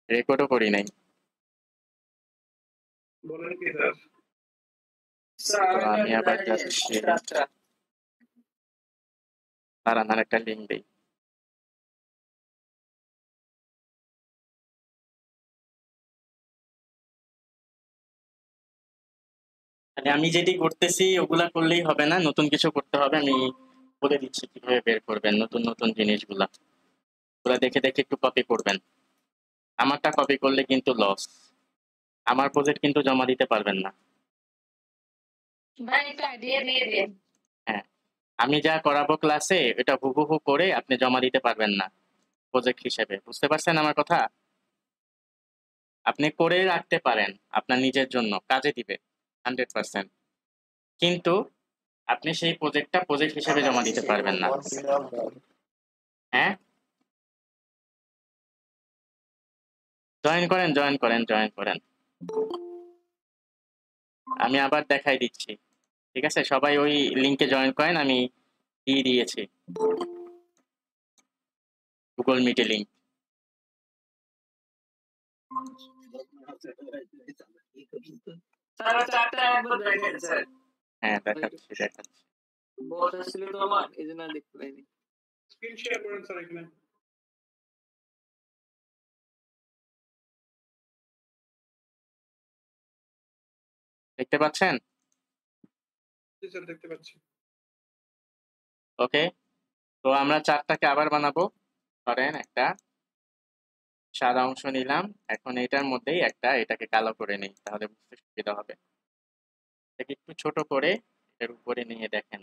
রেকর্ডও করি নাই। বলেন কি স্যার? তো আমি আবার যাচ্ছি, দাঁড়ান আর একটা লিঙ্ক দিই। মানে আমি যেটি করতেছি ওগুলা করলেই হবে না, নতুন কিছু করতে হবে। আমি বলে দিচ্ছি কিভাবে বের করবেন নতুন নতুন জিনিসগুলা। ওগুলা দেখে দেখে একটু কপি করবেন। আমারটা কপি করলে কিন্তু লস, আমার প্রজেক্ট কিন্তু জমা দিতে পারবেন না। হ্যাঁ, আমি যা করাবো ক্লাসে এটা হুবহু করে আপনি জমা দিতে পারবেন না প্রজেক্ট হিসেবে। বুঝতে পারছেন আমার কথা? আপনি করে রাখতে পারেন আপনার নিজের জন্য, কাজে দিবে 100%, কিন্তু আপনি সেই প্রজেক্টটা প্রজেক্ট হিসেবে জমা দিতে পারবেন না। হ্যাঁ, জয়েন করেন। আমি আবার দেখাই দিচ্ছি, ঠিক আছে? সবাই ওই লিংকে জয়েন করেন, আমি দিয়ে দিয়েছি গুগল মিটে লিংক। হ্যাঁ, দেখাচ্ছি। স্ক্রিন শেয়ার করেন স্যার এখানে। দেখতে পাচ্ছেন? জি স্যার, দেখতে পাচ্ছি। ওকে, তো আমরা চারটাকে আবার বানাবো। ধরেন একটা সাদা অংশ নিলাম, এখন এটার মধ্যেই এটাকে কালো করে নিই, তাহলে বুঝতে সুবিধা হবে। এটাকে একটু ছোট করে এর উপরে নিয়ে দেখেন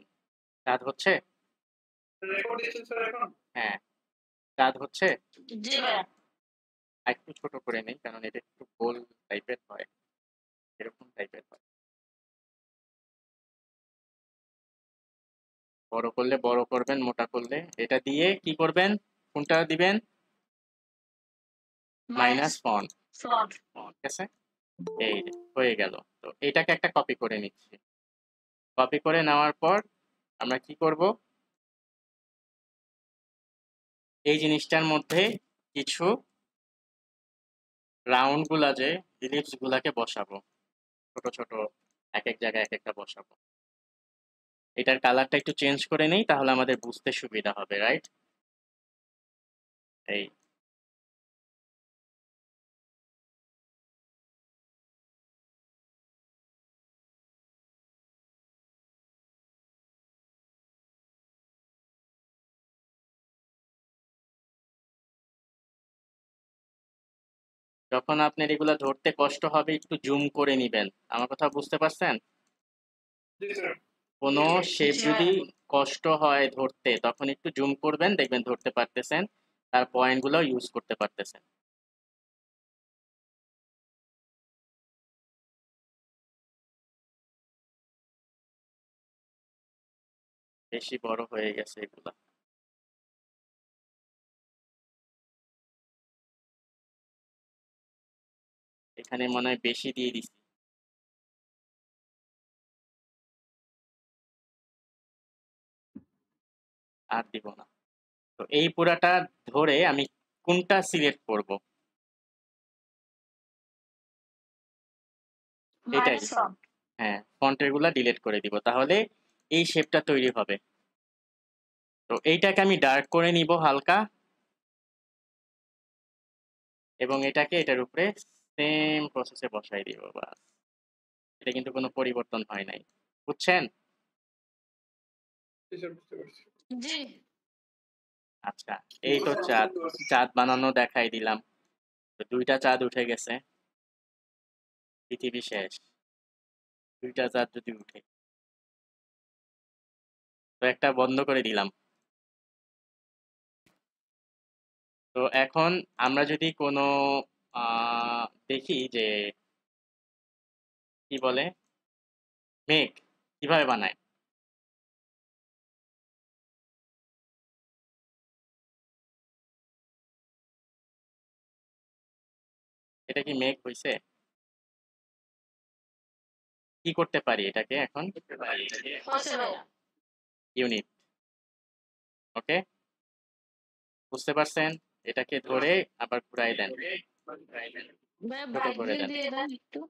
চাঁদ হচ্ছে। রেকর্ড দিচ্ছেন স্যার এখন? হ্যাঁ, চাঁদ হচ্ছে। জি ভাইয়া। একটু ছোট করে নেই কারণ এটা একটু গোল টাইপের হয়, এরকম টাইপের হয়। বড় করলে বড় করবেন, মোটা করলে এটা দিয়ে কি করবেন? কোনটা দিবেন? Minus font. ঠিক আছে, এই যে হয়ে গেল। তো এটাকে একটা কপি করে নিচ্ছি। কপি করে নেওয়ার পর আমরা কি করব? এই জিনিসটার মধ্যে কিছু রাউন্ড গুলা যে ইলিপস গুলাকে বসাবো, ছোট ছোট এক এক জায়গায় এক একটা বসাবো। এটার কালারটা একটু চেঞ্জ করে নেই, তাহলে আমাদের বুঝতে সুবিধা হবে, রাইট? এই যখন আপনার এগুলা ধরতে কষ্ট হবে একটু জুম করে নিবেন। আমার কথা বুঝতে পারছেন? জি স্যার। কোনো শেপ যদি কষ্ট হয় ধরতে তখন একটু জুম করবেন, দেখবেন ধরতে পারতেছেন, তার পয়েন্টগুলো ইউজ করতে পারতেছেন। বেশি বড় হয়ে গেছে এগুলা। এখানে মনে হয় বেশি দিয়ে দিছি। আর দিব না। তো এই পুরাটা ধরে আমি কোনটা সিলেক্ট করব? এটাই। হ্যাঁ, ফন্টের গুলা ডিলিট করে দিব, তাহলে এই শেপটা তৈরি হবে। তো এইটাকে আমি ডার্ক করে নিব হালকা, এবং এটাকে এটার উপরে সেম প্রসেসে বসাই দিব। বাস, এটা কিন্তু কোনো পরিবর্তন হয় নাই, বুঝছেন? জি স্যার, বুঝতে পারছি। জি। আচ্ছা, এই তো চাঁদ। চাঁদ বানানো দেখাই দিলাম। তো দুইটা চাঁদ উঠে গেছে, পৃথিবী শেষ। দুইটা চাঁদ যদি উঠে, তো একটা বন্ধ করে দিলাম। তো এখন আমরা যদি কোনো দেখি যে কি বলে মেঘ কিভাবে বানায়। এটা কি মেঘ হইছে? কি করতে পারি এটাকে এখন? ইউনিট। ওকে, বুঝতে পারছেন? এটাকে ধরে আবার ঘুরাই দেন। ভাই ছোট করে ব্রাইটলি দেন। দিয়ে দেন একটু।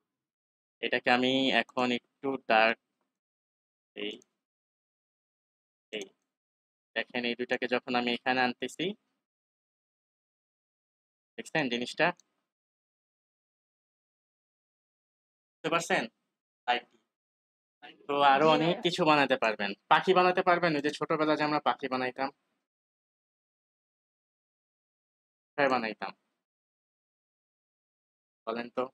এটাকে আমি এখন একটু ডার্ক এই এই দেখেন, এই দুটাকে যখন আমি এখানে আনতেছি, দেখছেন জিনিসটা? বুঝতে পারছেন? Light দিয়ে। তো আরো জি অনেক ভাইয়া। কিছু বানাতে পারবেন। পাখি বানাতে পারবেন, ওই যে ছোটবেলা যে আমরা পাখি বানাইতাম, কিভাবে বানাইতাম বলেন তো?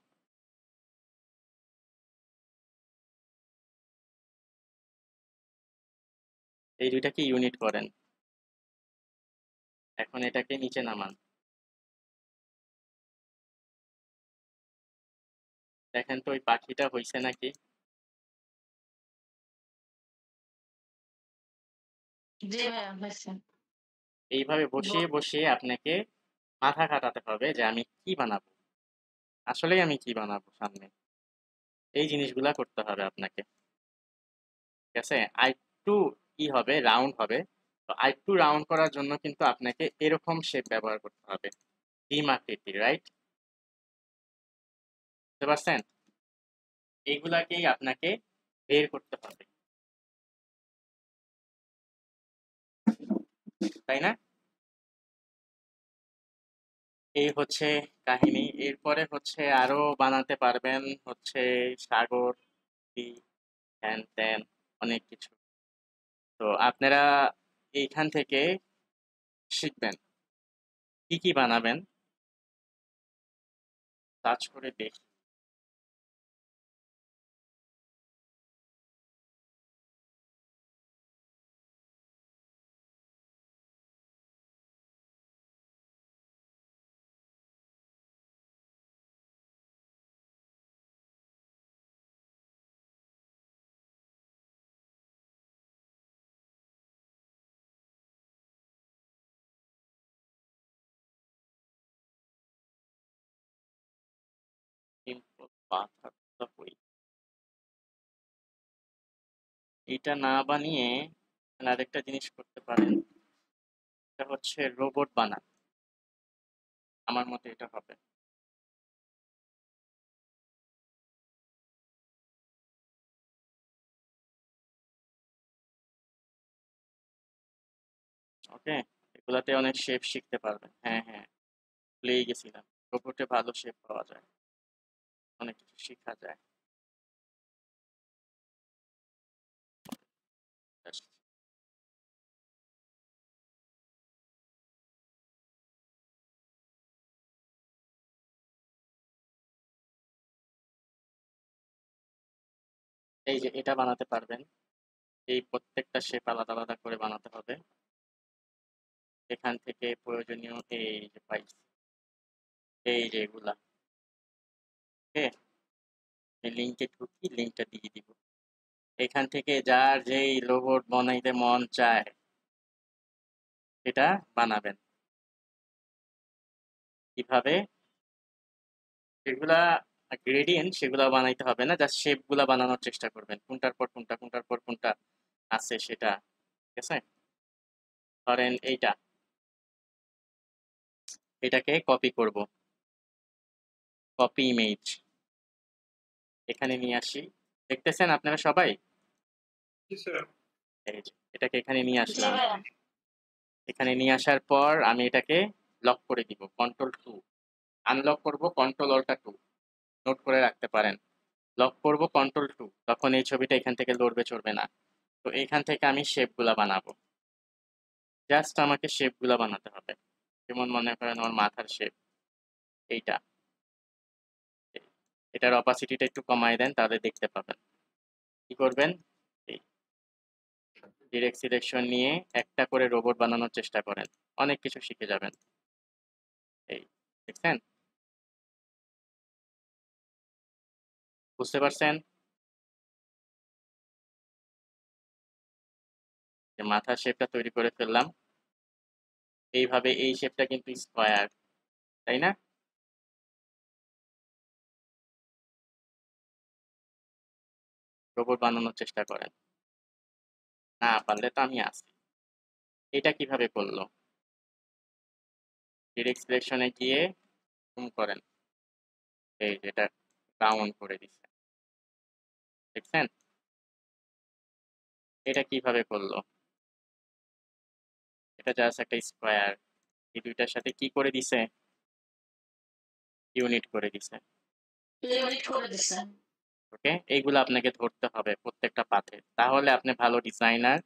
এই দুইটাকে ইউনিট করেন। এখন এটাকে নিচে নামান। দেখেন তো ওই পাখিটা হইছে নাকি? জি ভাইয়া হয়েছে। এইভাবে বসিয়ে বসিয়ে আপনাকে মাথা খাটাতে হবে যে আমি কি বানাবো, আসলেই আমি কি বানাবো সামনে। এই জিনিসগুলা করতে হবে আপনাকে, ঠিক আছে? আরেকটু কি হবে, রাউন্ড হবে। তো আরেকটু রাউন্ড করার জন্য কিন্তু আপনাকে এরকম শেপ ব্যবহার করতে হবে, ডিম আকৃতি, রাইট? বুঝতে পারছেন? এইগুলাকেই আপনাকে বের করতে হবে, তাই না? এই হচ্ছে কাহিনী। এরপরে হচ্ছে আরো বানাতে পারবেন হচ্ছে সাগর, নদী, হ্যান ত্যান, অনেক কিছু। তো আপনারা এইখান থেকে শিখবেন কি কি বানাবেন। সার্চ করে দেখি। সিম্পল পাথর কই, এটা না বানিয়ে আরেকটা জিনিস করতে পারেন। এটা হচ্ছে রোবট বানান, আমার মতে এটা হবে। ওকে, এগুলাতে অনেক শেপ শিখতে পারবেন। হ্যাঁ হ্যাঁ, ভুলেই গেছিলাম, রোবটে ভালো শেপ পাওয়া যায়, অনেক কিছু শেখা যায়। ব্যাস। এই যে এটা বানাতে পারবেন, এই প্রত্যেকটা শেপ আলাদা আলাদা করে বানাতে হবে। এখান থেকে প্রয়োজনীয় এই যে পাইছি, এই যে এগুলা, ওকে, এই লিঙ্কে ঢুকি, লিঙ্কটা দিয়ে দিব। এখান থেকে যার যেই রোবট বানাইতে মন চায় সেটা বানাবেন। কিভাবে? যেগুলা গ্রেডিয়েন্ট সেগুলা বানাইতে হবে না, জাস্ট শেপ গুলা বানানোর চেষ্টা করবেন, কোনটার পর কোনটা, কোনটার পর কোনটা আছে সেটা, ঠিক আছে? ধরেন এইটা, এটাকে কপি করব, কপি ইমেজ, এখানে নিয়ে আসি। দেখতেছেন আপনারা সবাই? জি স্যার। এই যে এটাকে এখানে নিয়ে জি আসলাম। ভাইয়া। এখানে নিয়ে আসার পর আমি এটাকে লক করে দিব, কন্ট্রোল 2। আনলক করব কন্ট্রোল-অল্টার-2, নোট করে রাখতে পারেন। লক করব কন্ট্রোল 2, তখন এই ছবিটা এখান থেকে লড়বে চড়বে না। তো এখান থেকে আমি শেপগুলা বানাবো, জাস্ট আমাকে শেপগুলা বানাতে হবে। যেমন মনে করেন আমার মাথার শেপ এইটা, এটার অপাসিটিটা একটু কমায় দেন, তাহলে দেখতে পাবেন। কি করবেন? এই ডিরেক্ট সিলেকশন নিয়ে একটা করে রোবট বানানোর চেষ্টা করেন, অনেক কিছু শিখে যাবেন। এই দেখছেন? বুঝতে পারছেন? যে মাথার শেপটা তৈরি করে ফেললাম, এইভাবে এই শেপটা কিন্তু স্কোয়ার, তাই না? রোবট বানানোর চেষ্টা করেন, না পারলে তো আমি আছি। এটা কিভাবে করলো? ডিরেক্ট সিলেকশনে গিয়ে জুম করেন, এই যেটা ডাউন করে দিচ্ছে, দেখছেন এটা কিভাবে করলো? এটা জাস্ট একটা স্কোয়ার, এই দুইটার সাথে কি করে দিছে? ইউনিট করে দিছে। ইউনিট করে দিছে। ওকে, এইগুলো আপনাকে ধরতে হবে প্রত্যেকটা পাথে, তাহলে আপনি ভালো ডিজাইনার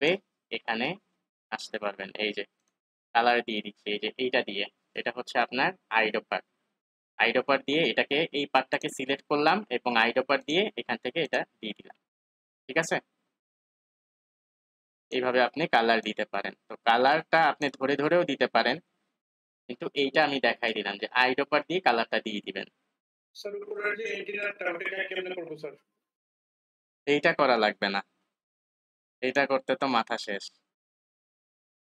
হয়ে এখানে আসতে পারবেন। এই যে কালার দিয়ে দিচ্ছি, এই যে এইটা দিয়ে, এটা হচ্ছে আপনার আইডোপার। আইডোপার দিয়ে এটাকে, এই পার্টটাকে সিলেক্ট করলাম এবং আইডোপার দিয়ে এখান থেকে এটা দিয়ে দিলাম। ঠিক আছে, এইভাবে আপনি কালার দিতে পারেন। তো কালারটা আপনি ধরে ধরেও দিতে পারেন, কিন্তু এইটা আমি দেখাই দিলাম যে আইডোপার দিয়ে কালারটা দিয়ে দিবেন। স্যার উপরে যে এন্টিনারটা ওটা কেমনে করব স্যার? এইটা করা লাগবে না, এইটা করতে তো মাথা শেষ।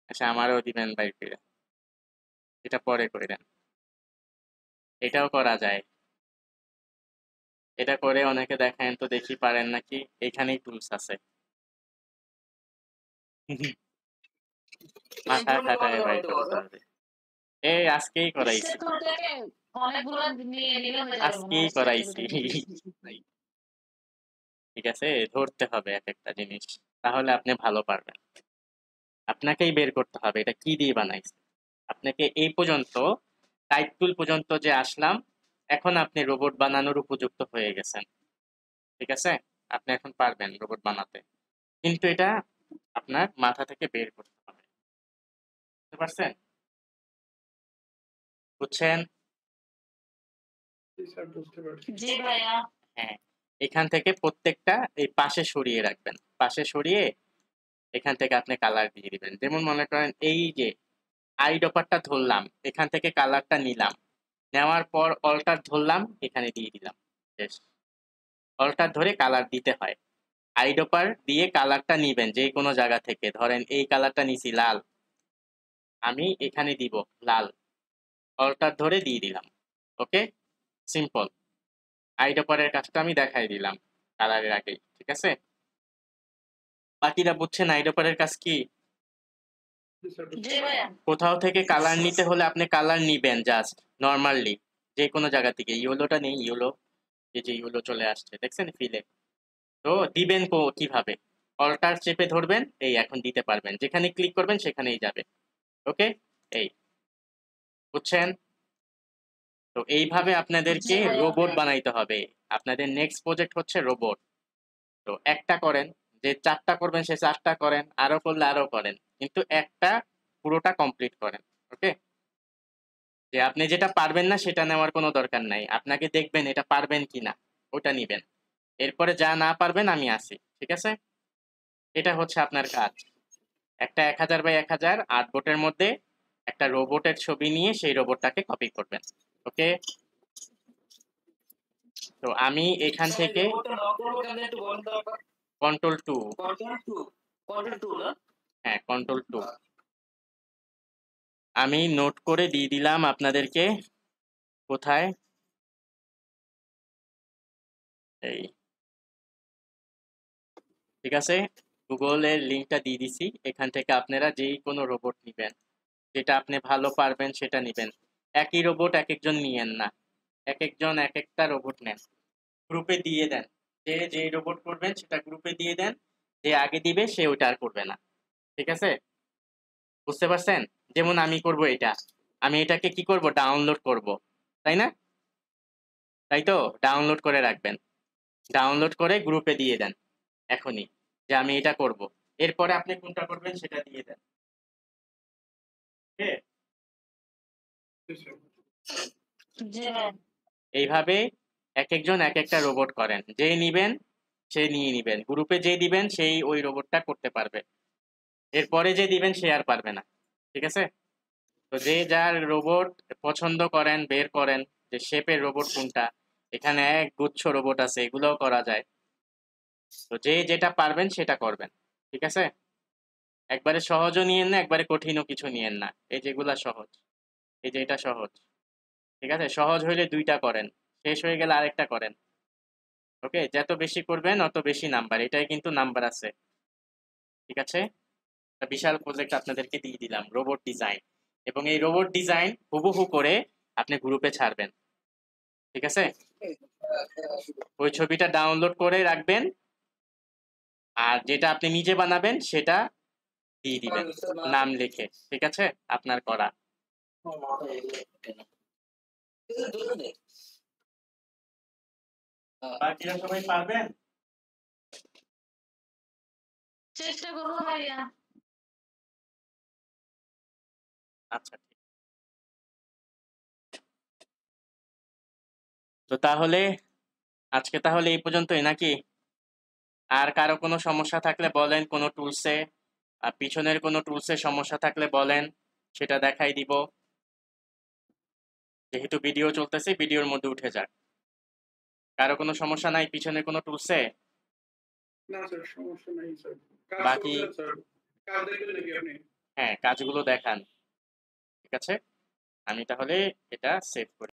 আচ্ছা, আমারও দিবেন ভাই ফিরে, এটা পরে করে দেন। এটাও করা যায়, এটা করে অনেকে দেখেন তো, দেখি পারেন নাকি। এখানেই টুলস আছে, মাথা খাটায় ভাই করতে হবে। এই আজকেই করাইছি, স্কেচগুলোকে অনেকগুলো নিয়ে নিলে হয়ে যাবে মনে আজকেই হয় করাইছি। স্কেচগুলো। ঠিক আছে, ধরতে হবে এক একটা জিনিস, তাহলে আপনি ভালো পারবেন। আপনাকেই বের করতে হবে এটা কি দিয়ে বানাইছে। আপনাকে এই পর্যন্ত, টাইপ টুল পর্যন্ত যে আসলাম, এখন আপনি রোবট বানানোর উপযুক্ত হয়ে গেছেন। ঠিক আছে, আপনি এখন পারবেন রোবট বানাতে, কিন্তু এটা আপনার মাথা থেকে বের করতে হবে। বুঝতে পারছেন? বুঝছেন? জি স্যার, বুঝতে পারছি। জি ভাইয়া। হ্যাঁ, এখান থেকে প্রত্যেকটা এই পাশে সরিয়ে রাখবেন, পাশে সরিয়ে এখান থেকে আপনি কালার দিয়ে দিবেন। যেমন মনে করেন এই যে আই ডপারটা ধরলাম, এখান থেকে কালারটা নিলাম, নেওয়ার পর অল্টার ধরলাম, এখানে দিয়ে দিলাম। বেশ, অল্টার ধরে কালার দিতে হয়। আইডোপার দিয়ে কালারটা নিবেন যে কোনো জায়গা থেকে, ধরেন এই কালারটা নিছি লাল, আমি এখানে দিব লাল, অল্টার ধরে দিয়ে দিলাম। ওকে, সিম্পল। আইডোপারের কাজটা আমি দেখাই দিলাম কালারের আগেই। ঠিক আছে, বাকিরা বুঝছেন আইডোপারের কাজ কি? জি স্যার, বুঝতে জি পারছি। ভাইয়া। কোথাও থেকে কালার নিতে হলে আপনি কালার নিবেন জাস্ট নর্মালি, যে কোনো জায়গা থেকে। ইয়েলোটা নেই, ইয়েলো, এই যে ইয়েলো চলে আসছে দেখছেন ফিলে, তো দিবেন কিভাবে? অল্টার চেপে ধরবেন, এই এখন দিতে পারবেন, যেখানে ক্লিক করবেন সেখানেই যাবে। ওকে, এই বুঝছেন? তো এইভাবে জি আপনাদেরকে ভাইয়া। রোবট বানাইতে হবে। আপনাদের নেক্সট প্রজেক্ট হচ্ছে রোবট। তো একটা করেন, যে চারটা করবেন সে চারটা করেন, আরো করলে আরো করেন, কিন্তু একটা পুরোটা কমপ্লিট করেন। ওকে, যে আপনি যেটা পারবেন না সেটা নেওয়ার কোনো দরকার নাই, আপনাকে দেখবেন এটা পারবেন কিনা, ওটা নিবেন। এরপরে যা না পারবেন আমি আসি। ঠিক আছে, এটা হচ্ছে আপনার কাজ। একটা 1000 বাই 1000 আর্টবোর্ডের মধ্যে একটা রোবটের ছবি নিয়ে সেই রোবটটাকে কপি করবেন। ওকে, তো আমি এখান স্যার থেকে রোবটটা লক করব কেমনে একটু বলেন তো আপনার? Control two, control two. Control two না? হ্যাঁ কন্ট্রোল টু, আমি নোট করে দিয়ে দিলাম আপনাদেরকে। কোথায়? এই, ঠিক আছে, গুগলের লিঙ্কটা দিয়ে দিছি, এখান থেকে আপনারা যেই কোনো রোবট নেবেন, যেটা আপনি ভালো পারবেন সেটা নেবেন। একই রোবট এক একজন নিয়েন না, এক একজন এক একটা রোবট নেন, গ্রুপে দিয়ে দেন। যে যে রোবট করবেন সেটা গ্রুপে দিয়ে দেন, যে আগে দিবে সে ওইটা আর করবে না। ঠিক আছে, বুঝতে পারছেন? যেমন আমি করব এটা, আমি এটাকে কি করব, ডাউনলোড করব, তাই না? তাই তো, ডাউনলোড করে রাখবেন, ডাউনলোড করে গ্রুপে দিয়ে দেন এখনই, যে আমি এটা করব। এরপরে আপনি কোনটা করবেন সেটা দিয়ে দেন। ওকে, জি স্যার। জি ভাইয়া। এইভাবে এক একজন এক একটা রোবট করেন, যে নিবেন সে নিয়ে নিবেন, গ্রুপে যে দিবেন সেই ওই রোবটটা করতে পারবে, এরপরে যে দিবেন সে আর পারবে না। ঠিক আছে, তো যে যার রোবট পছন্দ করেন বের করেন, যে শেপের রোবট কোনটা, এখানে এক গুচ্ছ রোবট আছে, এগুলোও করা যায়। তো যে যেটা পারবেন সেটা করবেন। ঠিক আছে, একবারে সহজও নিয়েন না, একবারে কঠিনও কিছু নিয়েন না, এই যেগুলা সহজ, এই যে এটা সহজ। ঠিক আছে, সহজ হইলে দুইটা করেন, শেষ হয়ে গেলে আরেকটা করেন। ওকে, যত বেশি করবেন অত বেশি নাম্বার, এটাই কিন্তু নাম্বার আছে। ঠিক আছে, একটা বিশাল প্রজেক্ট আপনাদেরকে দিয়ে দিলাম, রোবট ডিজাইন, এবং এই রোবট ডিজাইন হুবহু করে আপনি গ্রুপে ছাড়বেন। ঠিক আছে, ওই ছবিটা ডাউনলোড করে রাখবেন, আর যেটা আপনি নিজে বানাবেন সেটা দিয়ে দিবেন নাম লিখে। ঠিক আছে, আপনার করা। বাকিরা সবাই পারবেন? চেষ্টা করবো ভাইয়া। আচ্ছা, ঠিক। তো তাহলে আজকে তাহলে এই পর্যন্তই নাকি? আর কারো কোনো সমস্যা থাকলে বলেন, কোনো টুলসে পিছনের কোনো টুলসে সমস্যা থাকলে বলেন, সেটা দেখাই দিব। যেহেতু ভিডিও চলতেছে, ভিডিওর মধ্যে উঠে যাক। কারো কোনো সমস্যা নাই পিছনের কোনো টুলসে? না স্যার, সমস্যা নাই স্যার। কাজ বাকি করবেন স্যার, কাজ দেখবেন নাকি আপনি? হ্যাঁ, কাজগুলো দেখান। ঠিক আছে, আমি তাহলে এটা সেভ করি।